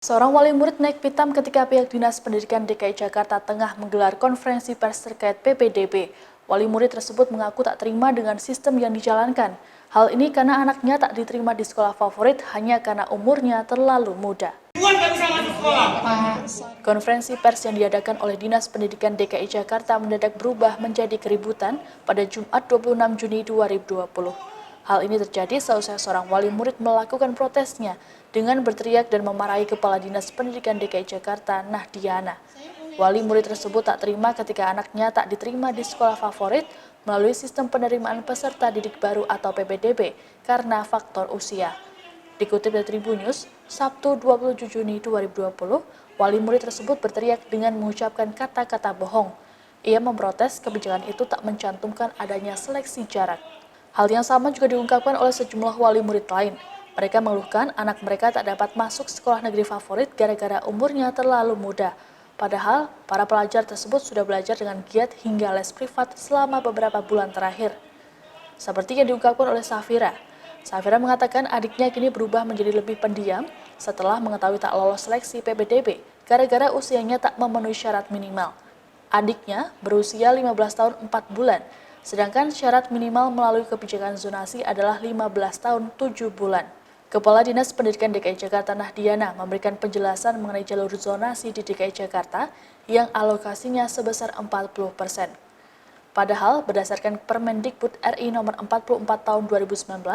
Seorang wali murid naik pitam ketika pihak Dinas Pendidikan DKI Jakarta tengah menggelar konferensi pers terkait PPDB. Wali murid tersebut mengaku tak terima dengan sistem yang dijalankan. Hal ini karena anaknya tak diterima di sekolah favorit hanya karena umurnya terlalu muda. Konferensi pers yang diadakan oleh Dinas Pendidikan DKI Jakarta mendadak berubah menjadi keributan pada Jumat 26 Juni 2020. Hal ini terjadi seusai seorang wali murid melakukan protesnya dengan berteriak dan memarahi Kepala Dinas Pendidikan DKI Jakarta, Nahdiana. Wali murid tersebut tak terima ketika anaknya tak diterima di sekolah favorit melalui sistem penerimaan peserta didik baru atau PPDB karena faktor usia. Dikutip dari Tribunnews, Sabtu 27 Juni 2020, wali murid tersebut berteriak dengan mengucapkan kata-kata bohong. Ia memprotes kebijakan itu tak mencantumkan adanya seleksi jarak. Hal yang sama juga diungkapkan oleh sejumlah wali murid lain. Mereka mengeluhkan anak mereka tak dapat masuk sekolah negeri favorit gara-gara umurnya terlalu muda. Padahal, para pelajar tersebut sudah belajar dengan giat hingga les privat selama beberapa bulan terakhir. Seperti yang diungkapkan oleh Safira. Safira mengatakan adiknya kini berubah menjadi lebih pendiam setelah mengetahui tak lolos seleksi PPDB gara-gara usianya tak memenuhi syarat minimal. Adiknya berusia 15 tahun 4 bulan, sedangkan syarat minimal melalui kebijakan zonasi adalah 15 tahun 7 bulan. Kepala Dinas Pendidikan DKI Jakarta Nahdiana memberikan penjelasan mengenai jalur zonasi di DKI Jakarta yang alokasinya sebesar 40%. Padahal berdasarkan Permendikbud RI nomor 44 tahun 2019,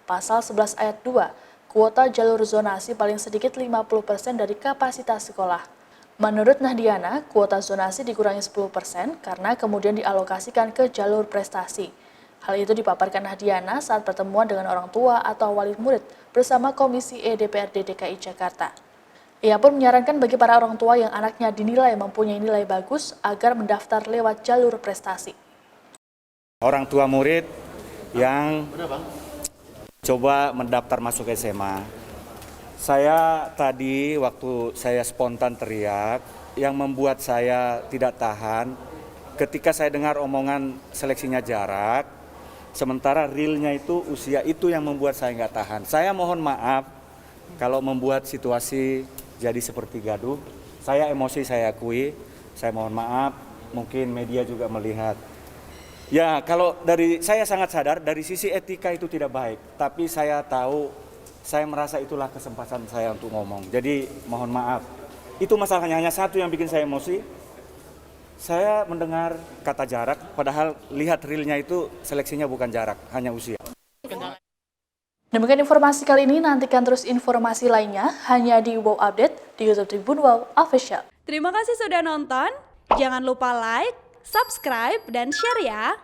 pasal 11 ayat 2, kuota jalur zonasi paling sedikit 50% dari kapasitas sekolah. Menurut Nahdiana, kuota zonasi dikurangi 10% karena kemudian dialokasikan ke jalur prestasi. Hal itu dipaparkan Nahdiana saat pertemuan dengan orang tua atau wali murid bersama Komisi E DPRD DKI Jakarta. Ia pun menyarankan bagi para orang tua yang anaknya dinilai mempunyai nilai bagus agar mendaftar lewat jalur prestasi. Orang tua murid yang coba mendaftar masuk SMA. Saya tadi waktu saya spontan teriak, yang membuat saya tidak tahan ketika saya dengar omongan seleksinya jarak, sementara realnya itu usia itu yang membuat saya nggak tahan. Saya mohon maaf kalau membuat situasi jadi seperti gaduh. Saya emosi, saya akui, saya mohon maaf, mungkin media juga melihat. Ya, kalau dari saya sangat sadar dari sisi etika itu tidak baik, tapi saya tahu, saya merasa itulah kesempatan saya untuk ngomong. Jadi mohon maaf. Itu masalahnya hanya satu yang bikin saya emosi. Saya mendengar kata jarak, padahal lihat realnya itu seleksinya bukan jarak, hanya usia. Demikian informasi kali ini, nantikan terus informasi lainnya hanya di WOW Update di YouTube Tribun WOW Official. Terima kasih sudah nonton, jangan lupa like, subscribe, dan share ya!